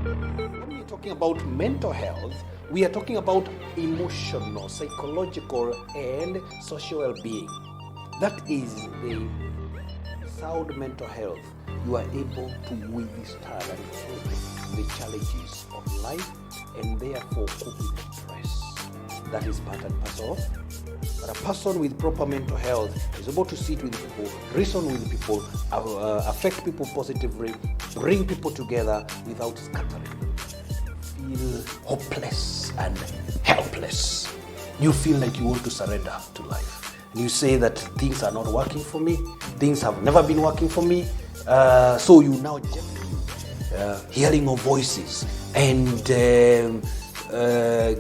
When we're talking about mental health, we are talking about emotional, psychological, and social well-being. That is the sound mental health. You are able to withstand and cope the challenges of life and therefore cope with stress. That is part and parcel of. But a person with proper mental health is able to sit with people, reason with people, affect people positively, bring people together without scattering. Feel hopeless and helpless. You feel like you want to surrender to life. And you say that things are not working for me, things have never been working for me, so you now hearing of voices and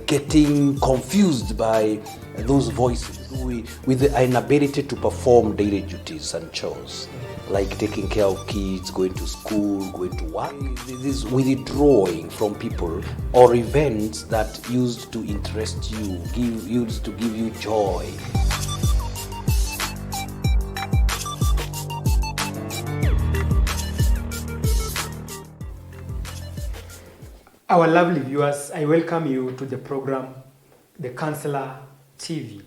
getting confused by those voices with the inability to perform daily duties and chores, like taking care of kids, going to school, going to work. This withdrawing from people or events that used to interest you, used to give you joy. Our lovely viewers, I welcome you to the program, The Counselor TV,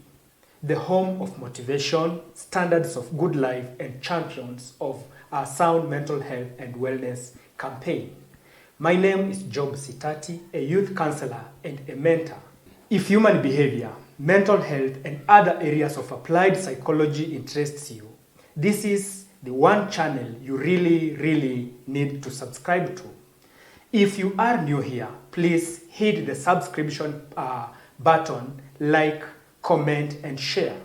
the home of motivation, standards of good life, and champions of our sound mental health and wellness campaign. My name is Job Sitati, a youth counselor and a mentor. If human behavior, mental health, and other areas of applied psychology interests you, this is the one channel you really need to subscribe to. If you are new here, please hit the subscription button, like, comment, and share.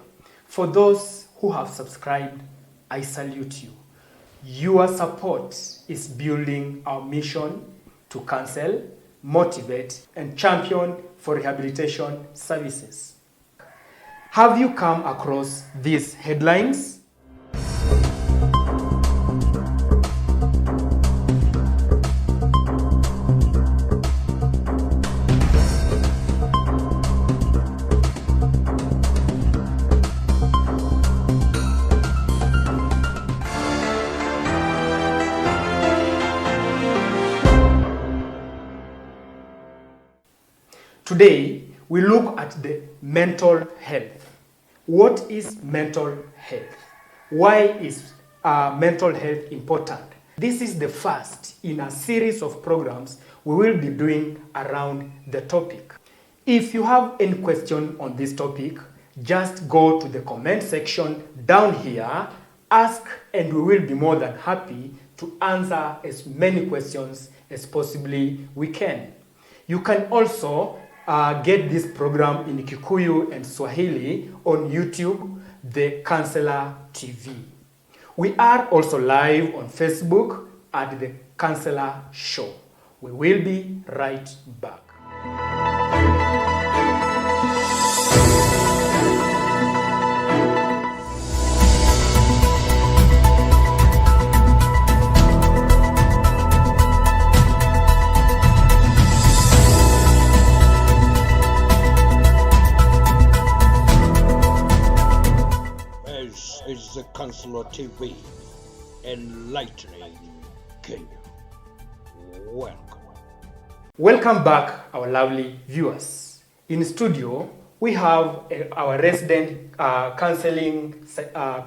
For those who have subscribed, I salute you. Your support is building our mission to counsel, motivate, and champion for rehabilitation services. Have you come across these headlines? Today, we look at the mental health. What is mental health? Why is mental health important? This is the first in a series of programs we will be doing around the topic. If you have any question on this topic, just go to the comment section down here, ask, and we will be more than happy to answer as many questions as possibly we can. You can also get this program in Kikuyu and Swahili on YouTube, The Counselor TV. We are also live on Facebook at The Counselor Show. We will be right back. Is the Counselor TV, enlightening Kenya. Welcome. Welcome back, our lovely viewers. In studio, we have our resident counseling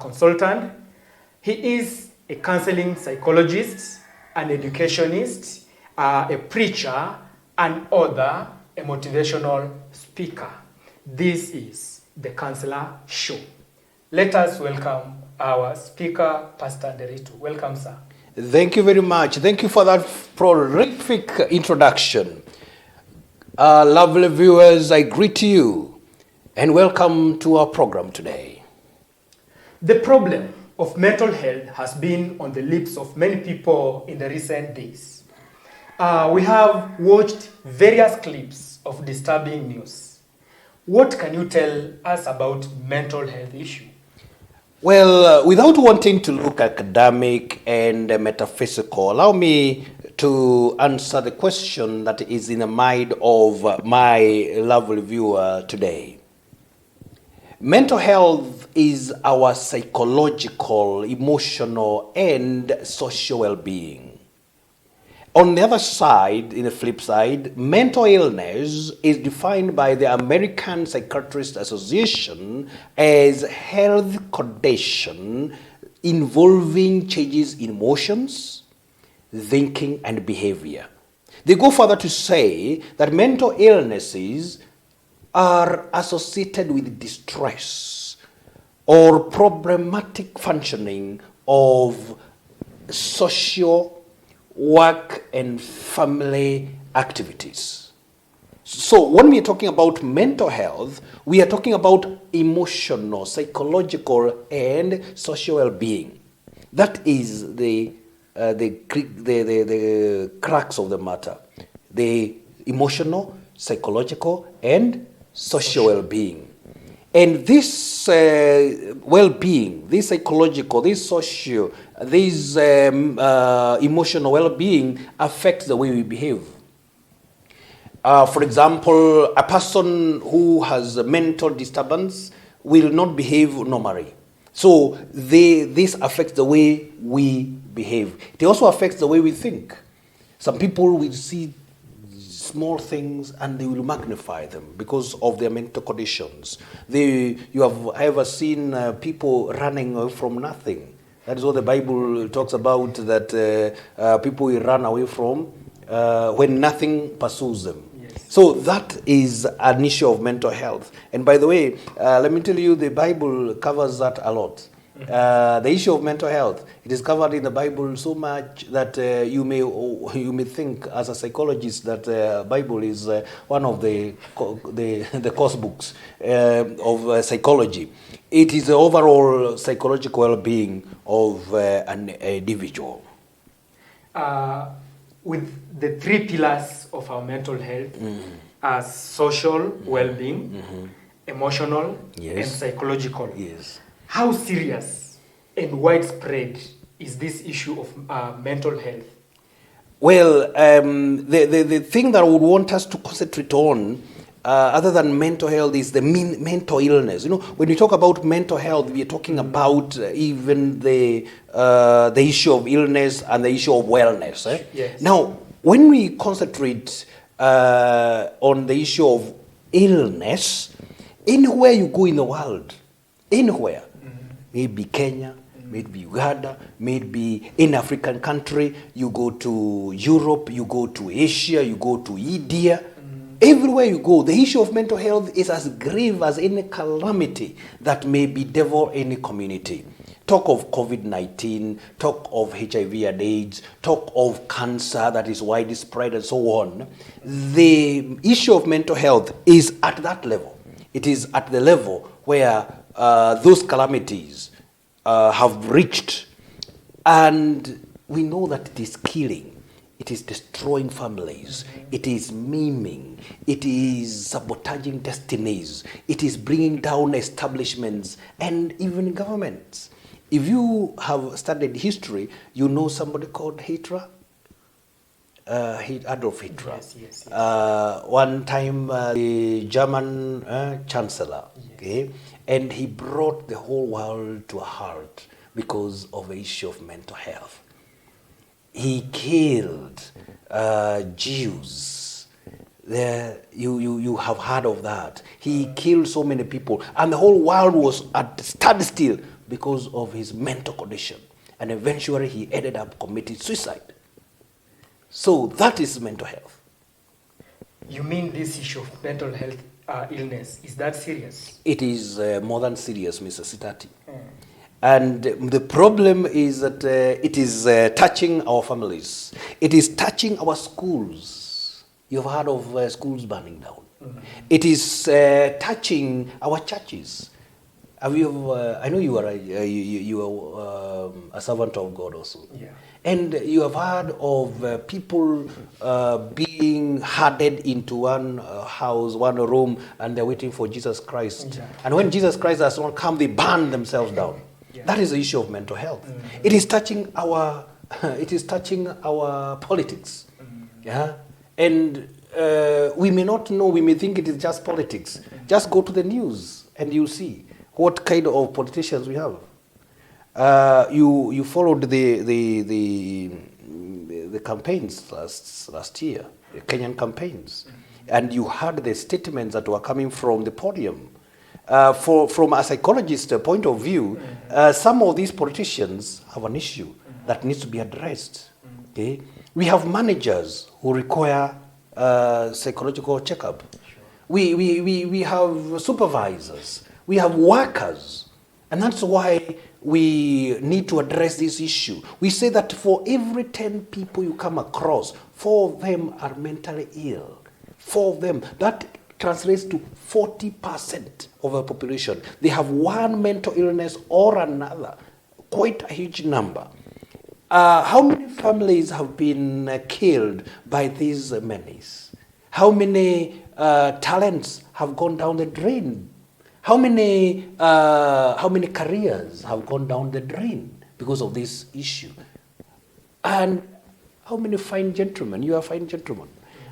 consultant. He is a counseling psychologist, an educationist, a preacher, an author, a motivational speaker. This is the Counselor Show. Let us welcome our speaker, Pastor Nderitu. Welcome, sir. Thank you very much. Thank you for that prolific introduction. Lovely viewers, I greet you and welcome to our program today. The problem of mental health has been on the lips of many people in the recent days. We have watched various clips of disturbing news. What can you tell us about mental health issue? Well, without wanting to look academic and metaphysical, allow me to answer the question that is in the mind of my lovely viewer today. Mental health is our psychological, emotional, and social well-being. On the other side, in the flip side, mental illness is defined by the American Psychiatrist Association as health condition involving changes in emotions, thinking, and behavior. They go further to say that mental illnesses are associated with distress or problematic functioning of social, work, and family activities. So when we are talking about mental health, we are talking about emotional, psychological, and social well-being. That is the crux of the matter. The emotional, psychological, and social well-being. And this well-being, this psychological, this social, this emotional well-being affects the way we behave. For example, a person who has a mental disturbance will not behave normally. So this affects the way we behave. It also affects the way we think. Some people will see small things and they will magnify them because of their mental conditions. You have ever seen people running away from nothing. That is what the Bible talks about, that people will run away from when nothing pursues them. Yes. So that is an issue of mental health. And by the way, let me tell you, the Bible covers that a lot. The issue of mental health, it is covered in the Bible so much that you may think as a psychologist that Bible is one of the course books of psychology. It is the overall psychological well-being of an individual. With the three pillars of our mental health are social well-being, emotional, and Yes. psychological. Yes. How serious and widespread is this issue of mental health? Well, the thing that I would want us to concentrate on, other than mental health, is the mental illness. You know, when we talk about mental health, we are talking about even the issue of illness and the issue of wellness. Yes. Now, when we concentrate on the issue of illness, anywhere you go in the world, anywhere, maybe Kenya, maybe Uganda, maybe in African country, you go to Europe, you go to Asia, you go to India. Everywhere you go, the issue of mental health is as grave as any calamity that may bedevil any community. Talk of COVID-19, talk of HIV and AIDS, talk of cancer that is widespread and so on. The issue of mental health is at that level. It is at the level where those calamities have reached, and we know that it is killing, it is destroying families, it is maiming, it is sabotaging destinies, it is bringing down establishments and even governments. If you have studied history, you know somebody called Hitler, Adolf Hitler. Yes. One time, the German chancellor, okay, and he brought the whole world to a halt because of the issue of mental health. He killed Jews. You have heard of that. He killed so many people, and the whole world was at standstill because of his mental condition. And eventually, he ended up committing suicide. So that is mental health. You mean this issue of mental health illness, is that serious? It is more than serious, Mr. Sitati. And the problem is that it is touching our families. It is touching our schools. You've heard of schools burning down. It is touching our churches. Have you? I know you are a servant of God also. Yeah. And you have heard of people being hardened into one house, one room, and they're waiting for Jesus Christ. Yeah. And when Jesus Christ has not come, they burn themselves down. Yeah. That is the issue of mental health. It is touching our, politics. Yeah, and we may not know. We may think it is just politics. Just go to the news and you see what kind of politicians we have. You followed the the campaigns last year, the Kenyan campaigns, and you heard the statements that were coming from the podium. From a psychologist point of view, some of these politicians have an issue that needs to be addressed. Okay? We have managers who require psychological checkup. We have supervisors. We have workers. And that's why we need to address this issue. We say that for every 10 people you come across, 4 of them are mentally ill. 4 of them. That translates to 40% of the population. They have one mental illness or another. Quite a huge number. How many families have been killed by these menace? How many talents have gone down the drain? How many careers have gone down the drain because of this issue? And how many fine gentlemen, you are fine gentlemen,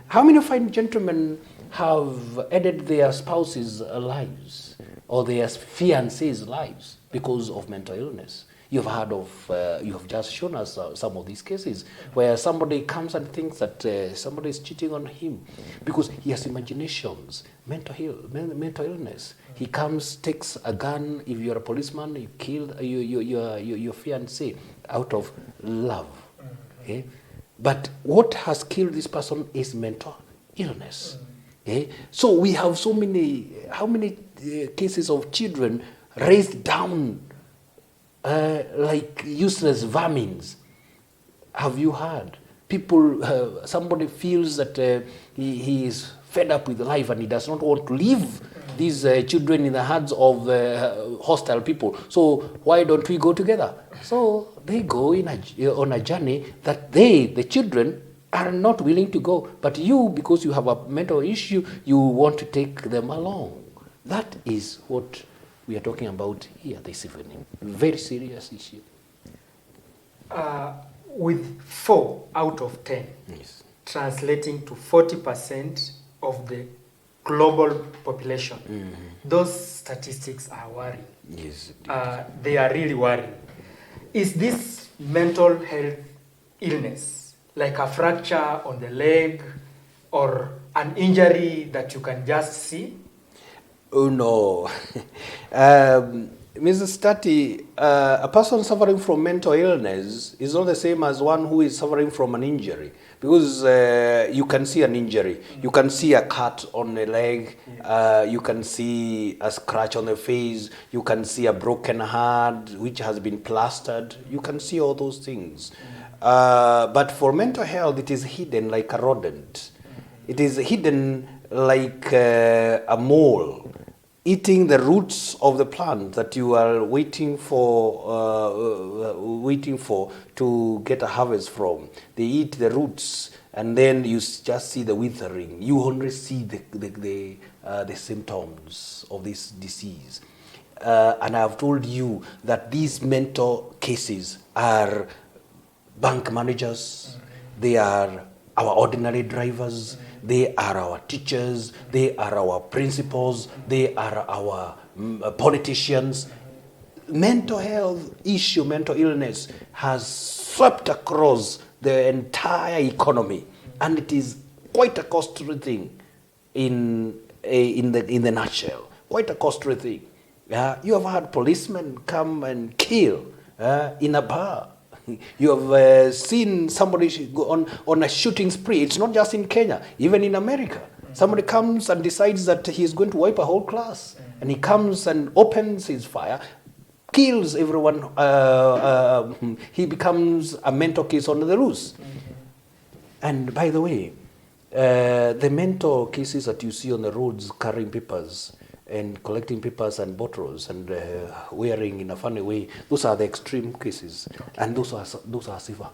how many fine gentlemen have ended their spouses' lives or their fiancés' lives because of mental illness? You've heard of, you have just shown us some of these cases where somebody comes and thinks that somebody is cheating on him because he has imaginations, mental illness. He comes, takes a gun. If you're a policeman, you kill your fiancé out of love. Okay? But what has killed this person is mental illness. Okay? So we have so many, how many cases of children raised down like useless vermins? Have you heard? People, somebody feels that he is fed up with life and he does not want to leave these children in the hands of hostile people. So why don't we go together? So they go on a journey that the children, are not willing to go. But you, because you have a mental issue, you want to take them along. That is what we are talking about here this evening. Very serious issue. With 4 out of 10, Yes. translating to 40% of the global population, those statistics are worrying. Yes. They are really worrying. Is this mental health illness like a fracture on the leg or an injury that you can just see? Oh no. Mrs. Stati, a person suffering from mental illness is not the same as one who is suffering from an injury. Because you can see an injury. You can see a cut on the leg. You can see a scratch on the face. You can see a broken heart which has been plastered. You can see all those things. But for mental health, it is hidden like a rodent. It is hidden like a mole, eating the roots of the plant that you are waiting for to get a harvest from. They eat the roots, and then you just see the withering. You only see the symptoms of this disease. And I have told you that these mental cases are bank managers, they are our ordinary drivers, they are our teachers, they are our principals, they are our politicians. Mental health issue, mental illness has swept across the entire economy, and it is quite a costly thing in the nutshell. Quite a costly thing. You have had policemen come and kill in a bar. You have seen somebody go on a shooting spree. It's not just in Kenya, even in America. Somebody comes and decides that he is going to wipe a whole class. And he comes and opens his fire, kills everyone. He becomes a mental case on the loose. And by the way, the mental cases that you see on the roads carrying papers and collecting papers and bottles and wearing in a funny way, those are the extreme cases. Okay. And those are safer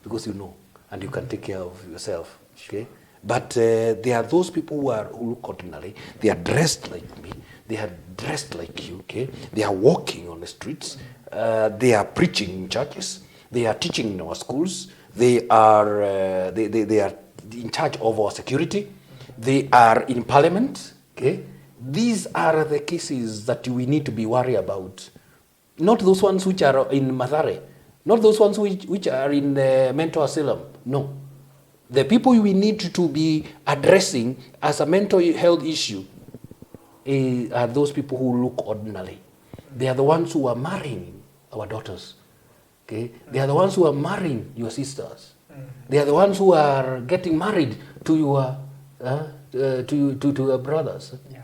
because you know and you can take care of yourself. Okay? But there are those people who look ordinary. They are dressed like me. They are dressed like you. Okay? They are walking on the streets. They are preaching in churches. They are teaching in our schools. They are they are in charge of our security. They are in parliament. Okay? These are the cases that we need to be worried about. Not those ones which are in Mathare Not those ones which are in the mental asylum. No. The people we need to be addressing as a mental health issue are those people who look ordinary. They are the ones who are marrying our daughters. Okay? They are the ones who are marrying your sisters. They are the ones who are getting married to your brothers. Yeah.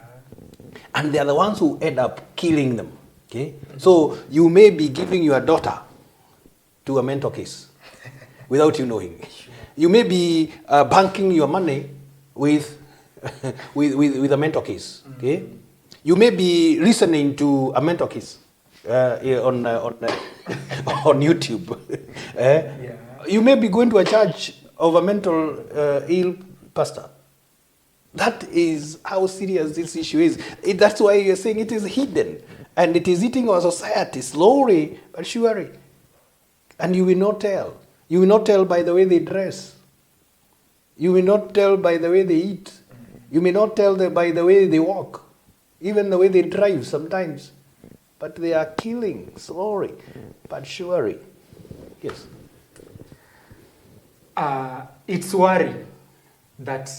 And they are the ones who end up killing them. Okay? So you may be giving your daughter to a mental case without you knowing. Sure. You may be banking your money with, with a mental case. Okay? You may be listening to a mental case on YouTube. Yeah. You may be going to a church of a mental ill pastor. That is how serious this issue is. That's why you're saying it is hidden. And it is eating our society slowly but surely. And you will not tell. You will not tell by the way they dress. You will not tell by the way they eat. You may not tell by the way they walk. Even the way they drive sometimes. But they are killing slowly but surely. Yes. It's worrying that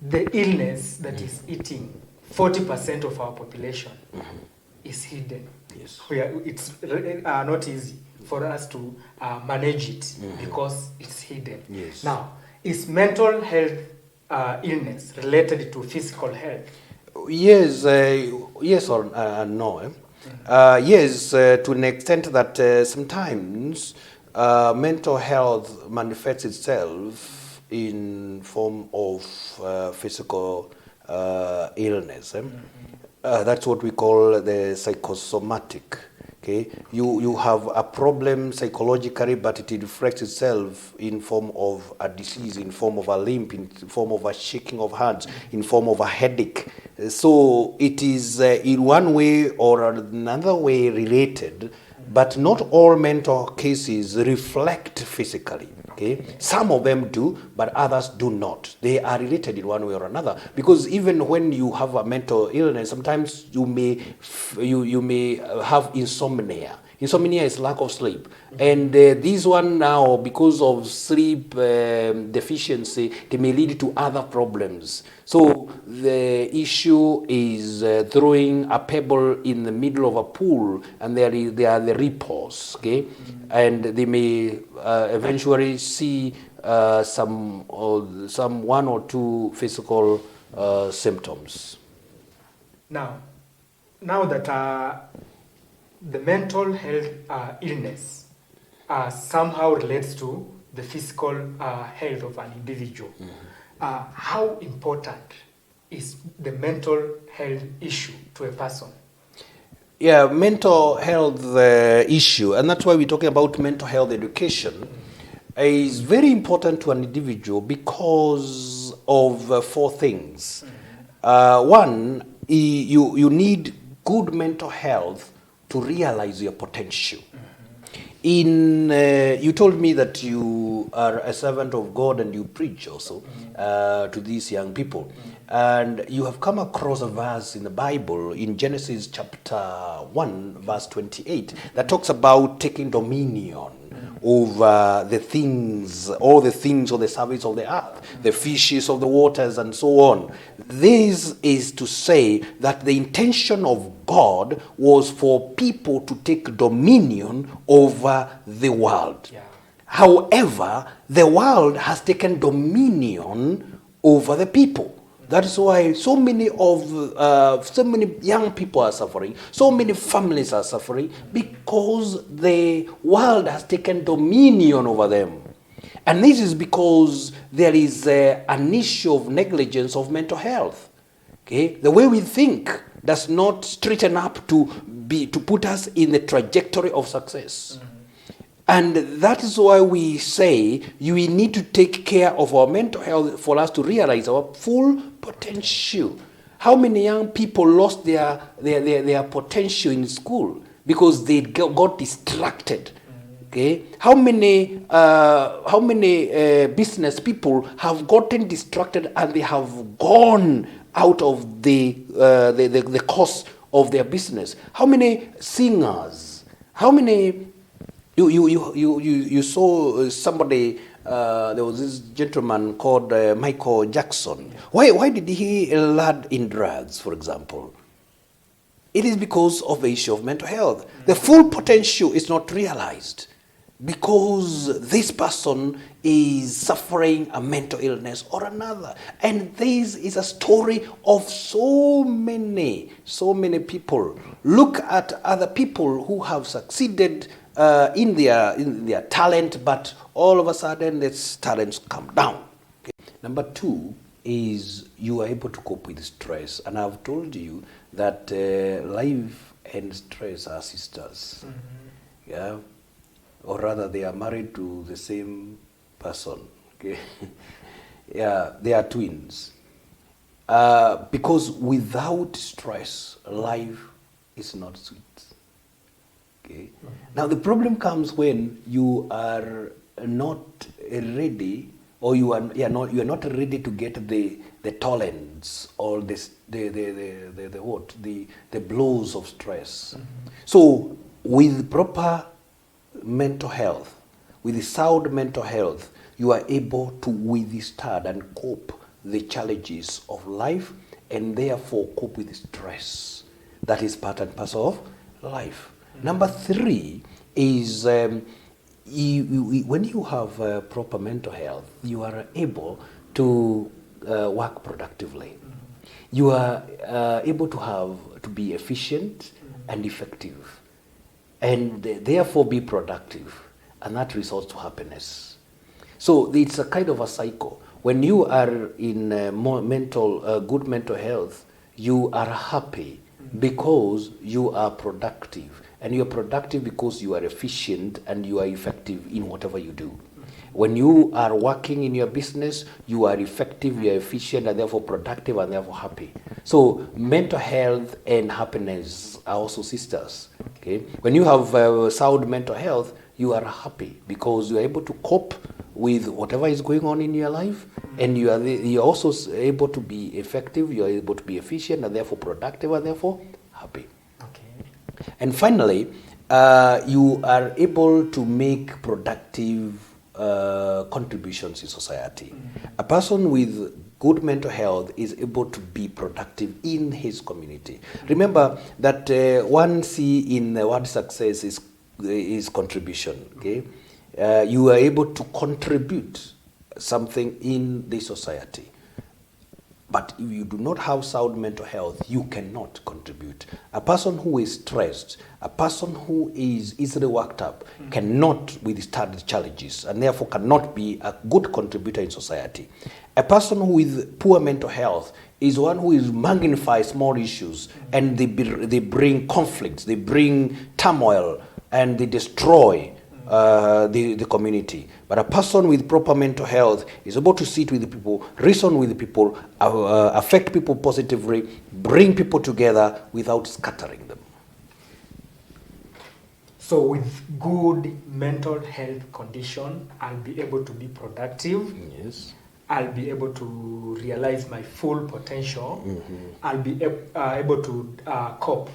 the illness that is eating 40% of our population is hidden. Yes. It's not easy for us to manage it because it's hidden. Yes. Now, is mental health illness related to physical health? Yes, yes or no. Yes, to an extent that sometimes mental health manifests itself in form of physical illness. That's what we call the psychosomatic. Okay, you have a problem psychologically, but it reflects itself in form of a disease, in form of a limp, in form of a shaking of hands, in form of a headache. So it is in one way or another way related, but not all mental cases reflect physically. Okay, some of them do, but others do not. They are related in one way or another. Because even when you have a mental illness, sometimes you may have insomnia. Insomnia is lack of sleep. And this one now, because of sleep deficiency, they may lead to other problems. So the issue is throwing a pebble in the middle of a pool, and there are the ripples, okay? And they may eventually see some one or two physical symptoms. Now that the mental health illness somehow relates to the physical health of an individual. How important is the mental health issue to a person? Yeah, mental health issue, and that's why we're talking about mental health education, is very important to an individual because of four things. One, you need good mental health to realize your potential. You told me that you are a servant of God and you preach also to these young people. And you have come across a verse in the Bible in Genesis chapter 1 verse 28 that talks about taking dominion over the things, all the things of the surface of the earth, the fishes of the waters and so on. This is to say that the intention of God was for people to take dominion over the world. Yeah. However, the world has taken dominion over the people. That is why so many young people are suffering, so many families are suffering, because the world has taken dominion over them. And this is because there is an issue of negligence of mental health. Okay? The way we think does not straighten up to put us in the trajectory of success. And that is why we say we need to take care of our mental health for us to realize our full potential. How many young people lost their potential in school because they got distracted? Okay, how many business people have gotten distracted and they have gone out of the course of their business? How many singers? How many You saw somebody. There was this gentleman called Michael Jackson. Why did he land in drugs, for example? It is because of the issue of mental health. The full potential is not realized because this person is suffering a mental illness or another. And this is a story of so many people. Look at other people who have succeeded in their talent, but all of a sudden these talents come down. Okay. Number two is you are able to cope with stress. And I've told you that life and stress are sisters. Mm-hmm. Yeah, or rather they are married to the same person. Okay. Yeah, they are twins. Because without stress, life is not sweet. Okay. Mm-hmm. Now the problem comes when you are not ready, or you are not ready to get the tolerance or the blows of stress. Mm-hmm. So with proper mental health, with sound mental health, you are able to withstand and cope the challenges of life, and therefore cope with stress. That is part and parcel of life. Mm-hmm. Number three is when you have proper mental health, you are able to work productively. Mm-hmm. You are able to be efficient and effective, and therefore be productive, and that results to happiness. So it's a kind of a cycle. When you are in good mental health, you are happy because you are productive. And you are productive because you are efficient and you are effective in whatever you do. When you are working in your business, you are effective, you are efficient, and therefore productive, and therefore happy. So mental health and happiness are also sisters. Okay? When you have sound mental health, you are happy because you are able to cope with whatever is going on in your life, and you are also able to be effective, you are able to be efficient, and therefore productive, and therefore happy. Okay. And finally, you are able to make productive contributions in society. Mm-hmm. A person with good mental health is able to be productive in his community. Remember that one C in the word success is contribution. Okay, you are able to contribute something in the society. But if you do not have sound mental health, you cannot contribute. A person who is stressed, a person who is easily worked up, cannot withstand challenges, and therefore cannot be a good contributor in society. A person with poor mental health is one who is magnify small issues, and they bring conflicts, they bring turmoil, and they destroy the community. But a person with proper mental health is able to sit with the people, reason with the people, affect people positively, bring people together without scattering them. So with good mental health condition, I'll be able to be productive. Yes. I'll be able to realize my full potential. Mm-hmm. I'll be able to cope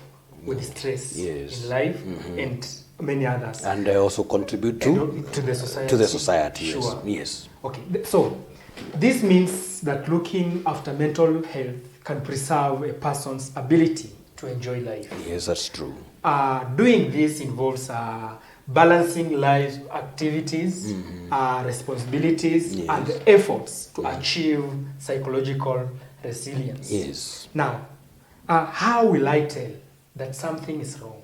with stress in life and many others. And also contribute to the society. To the society, yes. Sure. Yes. Okay, so this means that looking after mental health can preserve a person's ability to enjoy life. Yes, that's true. Doing this involves balancing life activities, responsibilities, and the efforts to achieve psychological resilience. Yes. Now, how will I tell that something is wrong?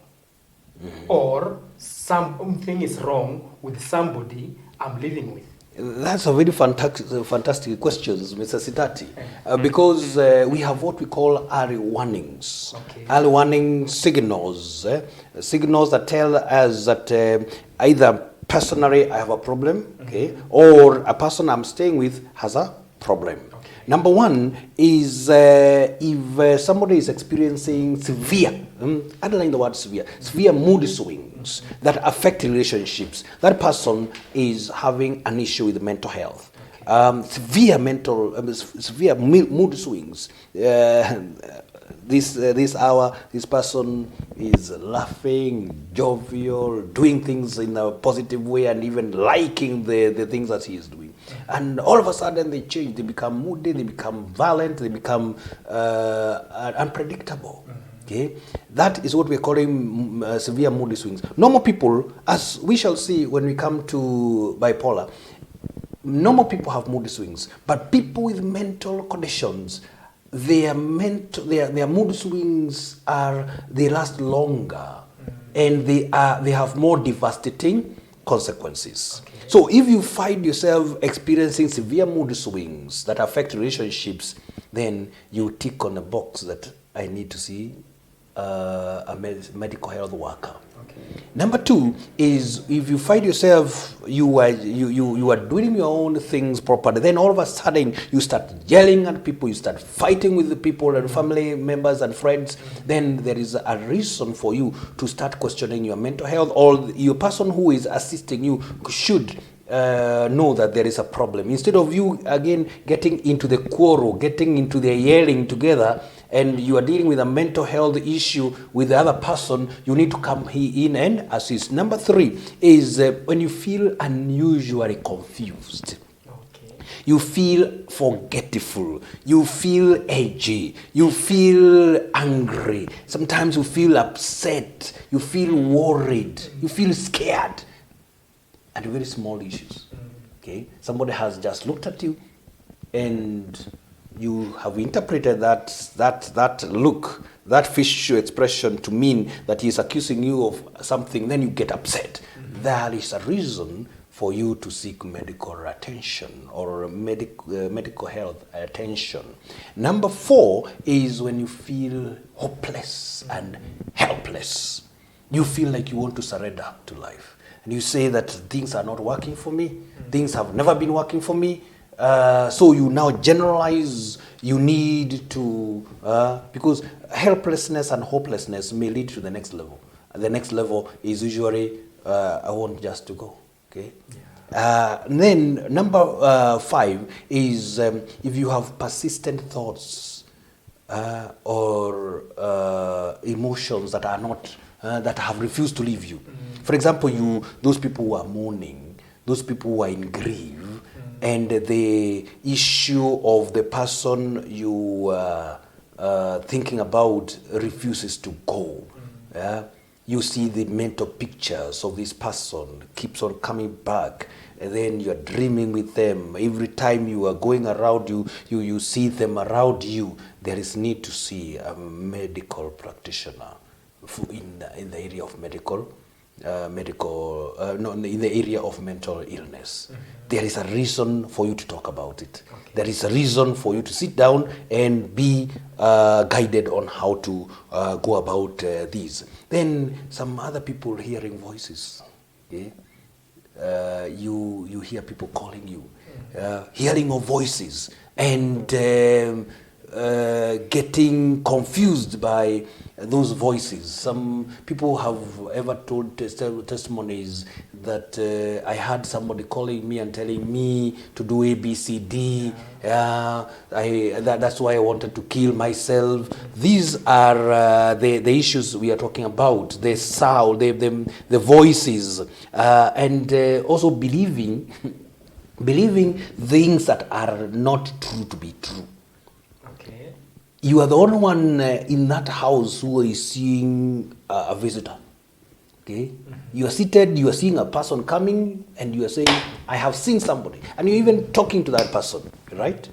Or something is wrong with somebody I'm living with? That's a very fantastic question, Mr. Sitati, because we have what we call early warnings. Okay. Early warning signals, signals that tell us that either personally I have a problem, okay, or a person I'm staying with has a problem. Okay. Number one is if somebody is experiencing severe, underline the word severe mood swings that affect relationships, that person is having an issue with mental health. Severe mood swings, this hour, this person is laughing, jovial, doing things in a positive way, and even liking the things that he is doing. And all of a sudden they change. They become moody. They become violent. They become unpredictable. Okay, that is what we're calling severe mood swings. Normal people, as we shall see when we come to bipolar, normal people have mood swings, but people with mental conditions, their mood swings they last longer, and they have more devastating consequences. Okay. So if you find yourself experiencing severe mood swings that affect relationships, then you tick on a box that I need to see a medical health worker. Okay. Number two is if you find yourself you are doing your own things properly, then all of a sudden you start yelling at people, you start fighting with the people and family members and friends, then there is a reason for you to start questioning your mental health, or your person who is assisting you should know that there is a problem. Instead of you again getting into the quarrel, getting into the yelling together, and you are dealing with a mental health issue with the other person, you need to come in and assist. Number three is when you feel unusually confused. Okay. You feel forgetful. You feel edgy. You feel angry. Sometimes you feel upset. You feel worried. You feel scared. And very small issues. Okay? Somebody has just looked at you and you have interpreted that look, that facial expression to mean that he is accusing you of something, then you get upset. There is a reason for you to seek medical attention or medical health attention. Number four is when you feel hopeless and helpless. You feel like you want to surrender to life. And you say that things are not working for me, things have never been working for me. So you now generalize, you need to, because helplessness and hopelessness may lead to the next level. And the next level is usually, I want just to go, okay? Yeah. Then number five is if you have persistent thoughts or emotions that are not, that have refused to leave you. For example, those people who are mourning, those people who are in grief, and the issue of the person you are thinking about refuses to go. Yeah? You see the mental pictures of this person keeps on coming back, and then you're dreaming with them. Every time you are going around, you see them around you. There is need to see a medical practitioner in the area of in the area of mental illness. There is a reason for you to talk about it. Okay. There is a reason for you to sit down and be guided on how to go about these. Then some other people hearing voices. Okay? You hear people calling you, hearing of voices, and getting confused by those voices. Some people have ever told testimonies that I had somebody calling me and telling me to do A, B, C, D. That's why I wanted to kill myself. These are the issues we are talking about. The sound, the voices, and also believing things that are not true to be true. You are the only one in that house who is seeing a visitor. Okay? You are seated, you are seeing a person coming, and you are saying, I have seen somebody. And you're even talking to that person, right?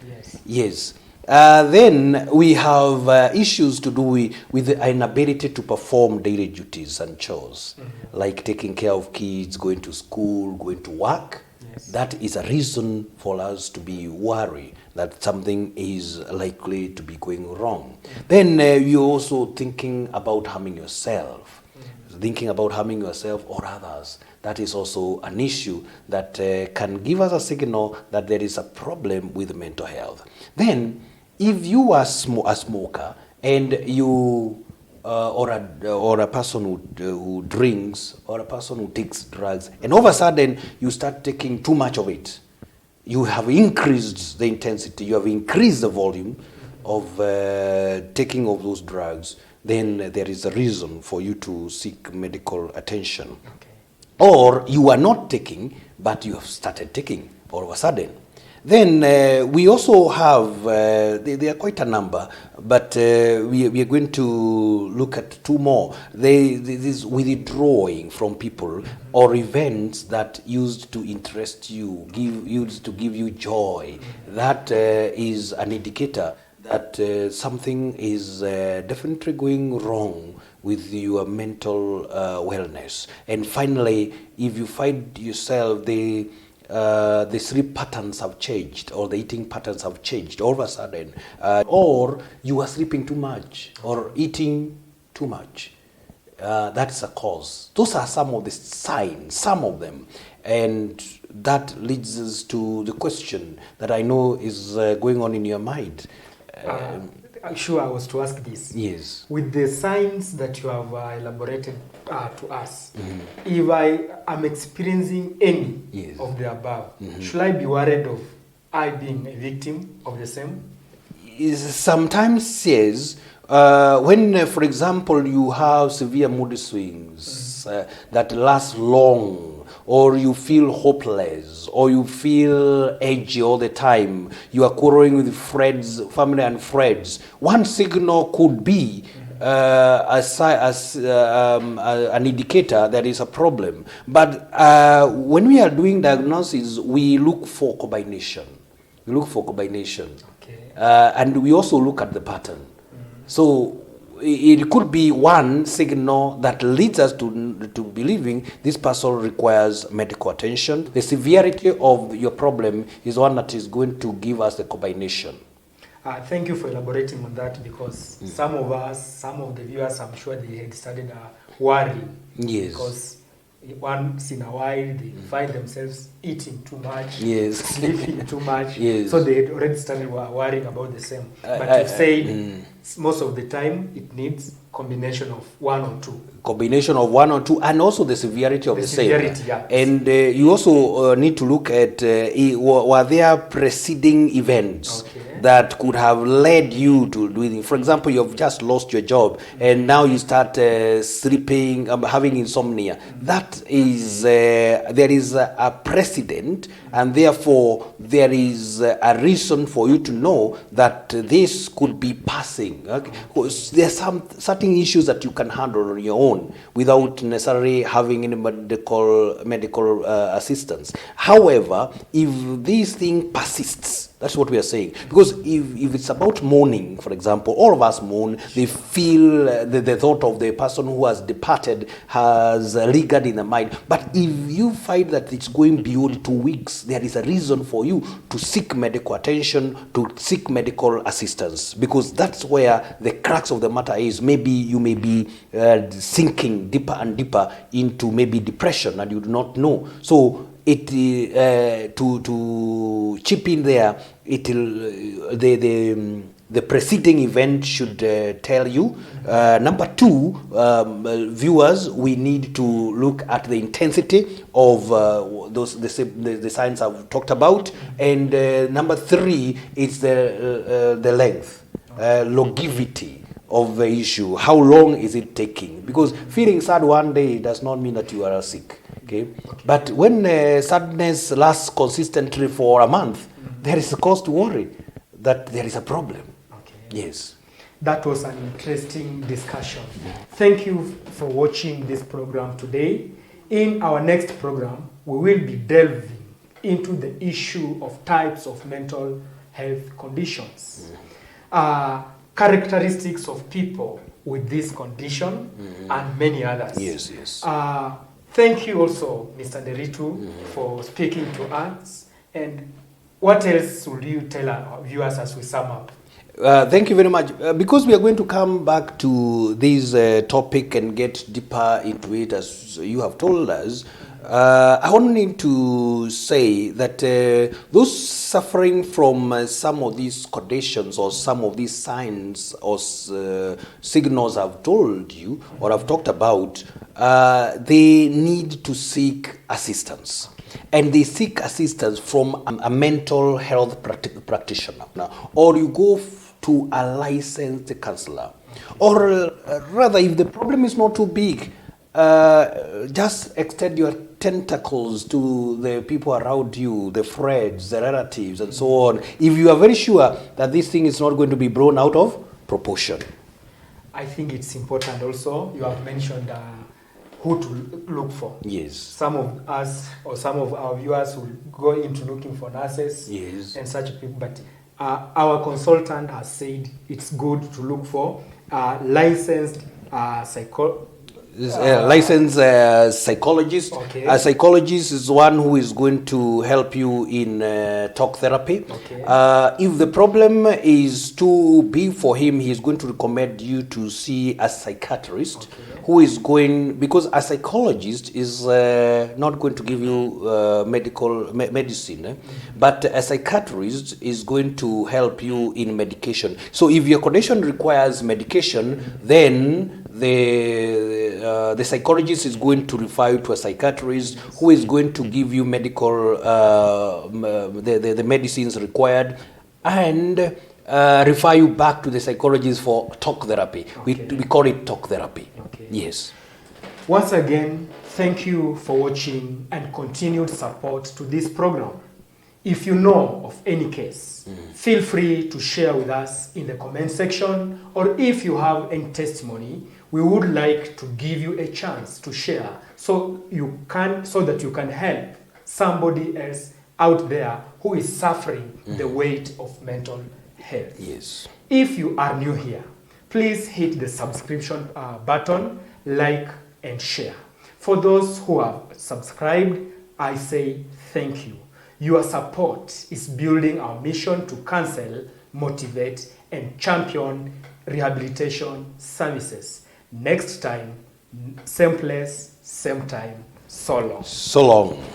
Yes. Then we have issues to do with the inability to perform daily duties and chores, like taking care of kids, going to school, going to work. Yes. That is a reason for us to be worried that something is likely to be going wrong. Then you're also thinking about harming yourself. Thinking about harming yourself or others. That is also an issue that can give us a signal that there is a problem with mental health. Then, if you are a smoker and you or a person who drinks or a person who takes drugs, and all of a sudden you start taking too much of it, you have increased the intensity, you have increased the volume, of taking of those drugs, then there is a reason for you to seek medical attention. Okay. Or you are not taking, but you have started taking all of a sudden. Then we also have, there are quite a number, but we are going to look at two more. This withdrawing from people or events that used to interest you, used to give you joy. That is an indicator that something is definitely going wrong with your mental wellness. And finally, if you find yourself the sleep patterns have changed, or the eating patterns have changed all of a sudden, or you are sleeping too much or eating too much, that's a cause. Those are some of the signs, some of them. And that leads us to the question that I know is going on in your mind. Sure, I was to ask this. Yes. With the signs that you have elaborated to us, if I am experiencing any of the above, should I be worried of I being a victim of the same? Sometimes, yes. When, for example, you have severe mood swings that last long, or you feel hopeless, or you feel edgy all the time, you are quarreling with friends, family and friends, one signal could be an indicator that is a problem. But when we are doing diagnosis, we look for combination. We look for combination. Okay. And we also look at the pattern. So it could be one signal that leads us to believing this person requires medical attention. The severity of your problem is one that is going to give us the combination. Thank you for elaborating on that, because some of us, some of the viewers, I'm sure they had started worrying. Yes. Because once in a while they find themselves eating too much, yes, sleeping too much. Yes. So they had already started worrying about the same. But you've said most of the time it needs combination of one or two. Combination of one or two, and also the severity of the severity, same. Yeah. And you also need to look at were there preceding events that could have led you to doing. For example, you've just lost your job and now you start sleeping, having insomnia. That is there is a precedent, and therefore there is a reason for you to know that this could be passing. Okay? There are some certain issues that you can handle on your own without necessarily having any medical assistance. However, if this thing persists, that's what we are saying. Because if it's about mourning, for example, all of us mourn. They feel the thought of the person who has departed has lingered in the mind. But if you find that it's going beyond 2 weeks, there is a reason for you to seek medical attention, to seek medical assistance, because that's where the crux of the matter is. Maybe you may be sinking deeper and deeper into maybe depression, and you do not know. So it to chip in there, the preceding event should tell you. Number two, viewers, we need to look at the intensity of the signs I've talked about, and number three is the length, longevity of the issue. How long is it taking? Because feeling sad one day does not mean that you are sick. Okay? But when sadness lasts consistently for a month, there is a cause to worry that there is a problem. Okay. Yes. That was an interesting discussion. Thank you for watching this program today. In our next program, we will be delving into the issue of types of mental health conditions, characteristics of people with this condition, and many others. Yes, yes. Thank you also, Mr. Nderitu, for speaking to us. And what else would you tell our viewers as we sum up? Thank you very much. Because we are going to come back to this topic and get deeper into it, as you have told us, I wanted to say that those suffering from some of these conditions or some of these signs or signals I've told you or I've talked about, they need to seek assistance. And they seek assistance from a mental health practitioner. Or you go to a licensed counselor. Or rather, if the problem is not too big, just extend your tentacles to the people around you, the friends, the relatives, and so on. If you are very sure that this thing is not going to be blown out of proportion. I think it's important also, you have mentioned who to look for. Yes. Some of us or some of our viewers will go into looking for nurses Yes. and such people, but our consultant has said it's good to look for licensed Licensed psychologist. Okay. A psychologist is one who is going to help you in talk therapy. Okay. If the problem is too big for him, he is going to recommend you to see a psychiatrist. Okay. Who is going, because a psychologist is not going to give you medicine, but a psychiatrist is going to help you in medication. So if your condition requires medication, then the psychologist is going to refer you to a psychiatrist who is going to give you medical the medicines required and refer you back to the psychologist for talk therapy. Okay. We call it talk therapy. Okay. Yes. Once again, thank you for watching and continued support to this program. If you know of any case, feel free to share with us in the comment section, or if you have any testimony, we would like to give you a chance to share so that you can help somebody else out there who is suffering the weight of mental health. Yes. If you are new here, please hit the subscription button, like and share. For those who have subscribed, I say thank you. Your support is building our mission to counsel, motivate, and champion rehabilitation services. Next time, same place, same time. So long. So long.